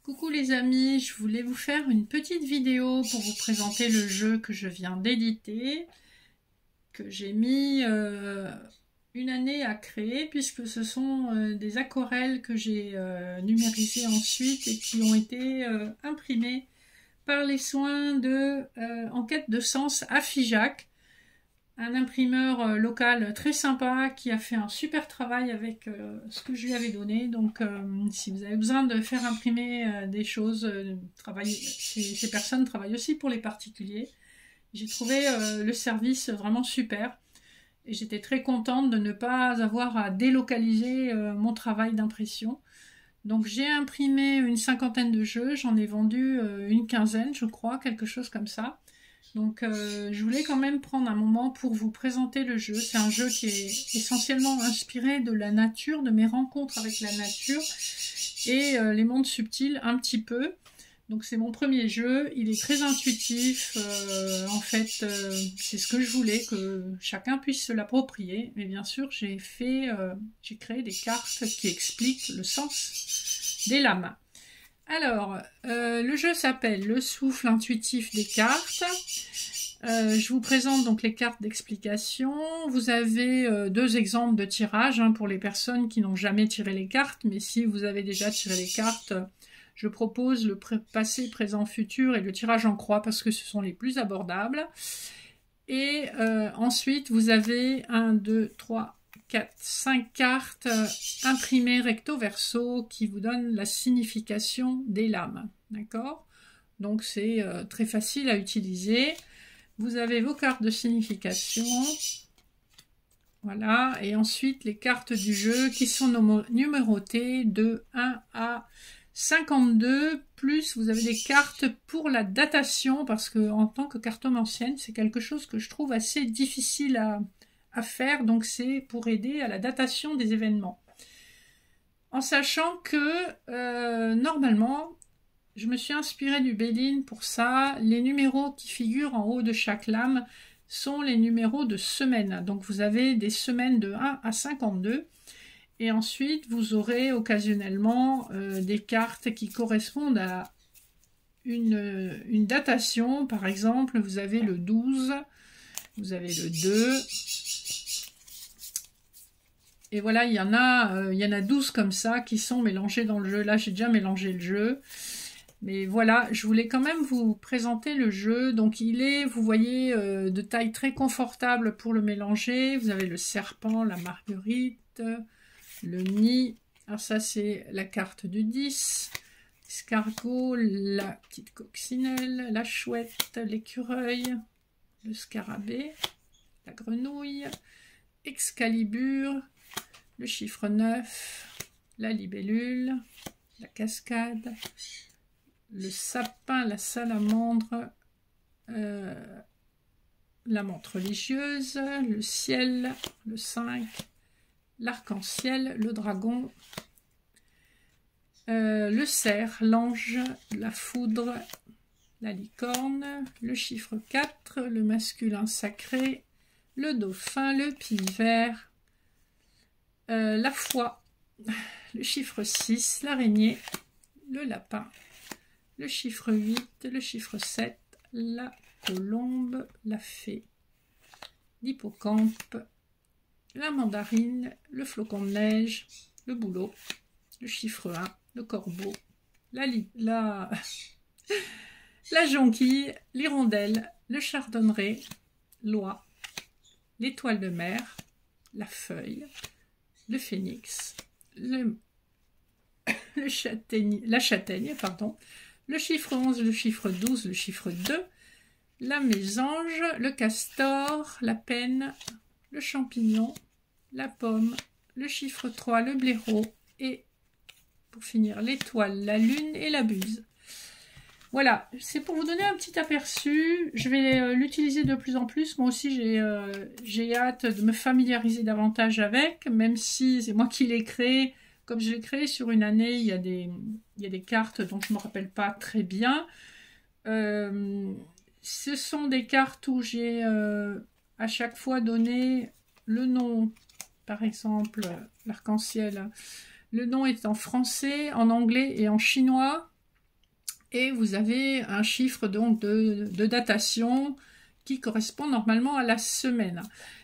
Coucou les amis, je voulais vous faire une petite vidéo pour vous présenter le jeu que je viens d'éditer, que j'ai mis une année à créer puisque ce sont des aquarelles que j'ai numérisées ensuite et qui ont été imprimées par les soins de Enquête de Sens à Figeac, un imprimeur local très sympa qui a fait un super travail avec ce que je lui avais donné. Donc si vous avez besoin de faire imprimer des choses, ces personnes travaillent aussi pour les particuliers. J'ai trouvé le service vraiment super et j'étais très contente de ne pas avoir à délocaliser mon travail d'impression. Donc j'ai imprimé une cinquantaine de jeux, j'en ai vendu une quinzaine je crois, quelque chose comme ça. Donc je voulais quand même prendre un moment pour vous présenter le jeu. C'est un jeu qui est essentiellement inspiré de la nature, de mes rencontres avec la nature et les mondes subtils un petit peu. Donc c'est mon premier jeu, il est très intuitif, en fait c'est ce que je voulais, que chacun puisse se l'approprier. Mais bien sûr j'ai créé des cartes qui expliquent le sens des lames. Alors, le jeu s'appelle Le souffle intuitif des cartes. Je vous présente donc les cartes d'explication. Vous avez deux exemples de tirage pour les personnes qui n'ont jamais tiré les cartes, mais si vous avez déjà tiré les cartes, je propose le passé, présent, futur et le tirage en croix parce que ce sont les plus abordables. Et ensuite, vous avez 1, 2, 3, 4, 5 cartes imprimées recto verso qui vous donnent la signification des lames. D'accord? Donc c'est très facile à utiliser. Vous avez vos cartes de signification. Voilà. Et ensuite les cartes du jeu qui sont numérotées de 1 à 52. Plus vous avez des cartes pour la datation parce que en tant que cartomancienne, c'est quelque chose que je trouve assez difficile à faire, donc c'est pour aider à la datation des événements. En sachant que normalement, je me suis inspirée du Béline pour ça. Les numéros qui figurent en haut de chaque lame sont les numéros de semaine. Donc vous avez des semaines de 1 à 52. Et ensuite, vous aurez occasionnellement des cartes qui correspondent à une datation. Par exemple, vous avez le 12, vous avez le 2. Et voilà, il y en a 12 comme ça qui sont mélangés dans le jeu. Là, j'ai déjà mélangé le jeu. Mais voilà, je voulais quand même vous présenter le jeu. Donc il est, vous voyez, de taille très confortable pour le mélanger. Vous avez le serpent, la marguerite, le nid. Alors ça, c'est la carte du 10. L'escargot, la petite coccinelle, la chouette, l'écureuil, le scarabée, la grenouille, Excalibur, le chiffre 9, la libellule, la cascade, le sapin, la salamandre, la menthe religieuse, le ciel, le 5, l'arc-en-ciel, le dragon, le cerf, l'ange, la foudre, la licorne, le chiffre 4, le masculin sacré, le dauphin, le pivert, la foi, le chiffre 6, l'araignée, le lapin, le chiffre 8, le chiffre 7, la colombe, la fée, l'hippocampe, la mandarine, le flocon de neige, le bouleau, le chiffre 1, le corbeau, la jonquille, l'hirondelle, le chardonneret, l'oie, l'étoile de mer, la feuille, le phénix, la châtaigne, pardon, le chiffre 11, le chiffre 12, le chiffre 2, la mésange, le castor, la penne, le champignon, la pomme, le chiffre 3, le blaireau et pour finir l'étoile, la lune et la buse. Voilà, c'est pour vous donner un petit aperçu. Je vais l'utiliser de plus en plus. Moi aussi, j'ai hâte de me familiariser davantage avec, même si c'est moi qui l'ai créé. Comme je l'ai créé sur une année, il y a des cartes dont je ne me rappelle pas très bien. Ce sont des cartes où j'ai à chaque fois donné le nom. Par exemple, l'arc-en-ciel. Le nom est en français, en anglais et en chinois. et vous avez un chiffre donc de datation qui correspond normalement à la semaine.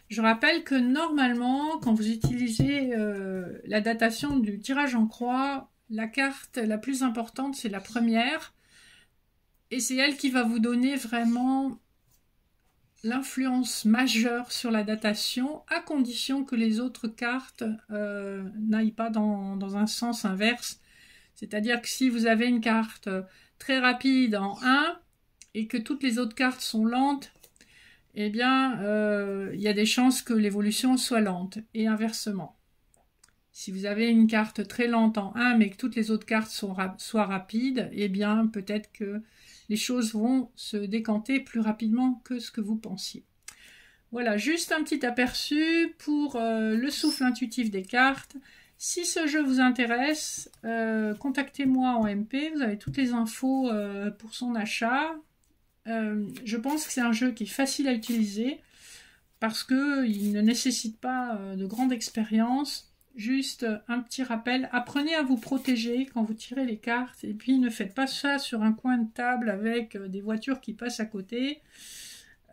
Je rappelle que normalement, quand vous utilisez la datation du tirage en croix, la carte la plus importante, c'est la première, et c'est elle qui va vous donner vraiment l'influence majeure sur la datation, à condition que les autres cartes n'aillent pas dans un sens inverse. C'est-à-dire que si vous avez une carte très rapide en 1 et que toutes les autres cartes sont lentes, eh bien, il y a des chances que l'évolution soit lente, et inversement. Si vous avez une carte très lente en 1, mais que toutes les autres cartes soient rapides, eh bien, peut-être que les choses vont se décanter plus rapidement que ce que vous pensiez. Voilà, juste un petit aperçu pour le souffle intuitif des cartes. Si ce jeu vous intéresse, contactez-moi en MP, vous avez toutes les infos pour son achat. Je pense que c'est un jeu qui est facile à utiliser parce qu'il ne nécessite pas de grande expérience. Juste un petit rappel, apprenez à vous protéger quand vous tirez les cartes et puis ne faites pas ça sur un coin de table avec des voitures qui passent à côté.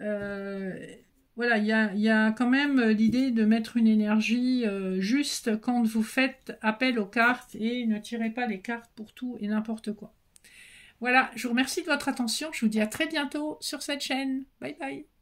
Voilà, il y a quand même l'idée de mettre une énergie juste quand vous faites appel aux cartes et ne tirez pas les cartes pour tout et n'importe quoi. Voilà, je vous remercie de votre attention, je vous dis à très bientôt sur cette chaîne. Bye bye.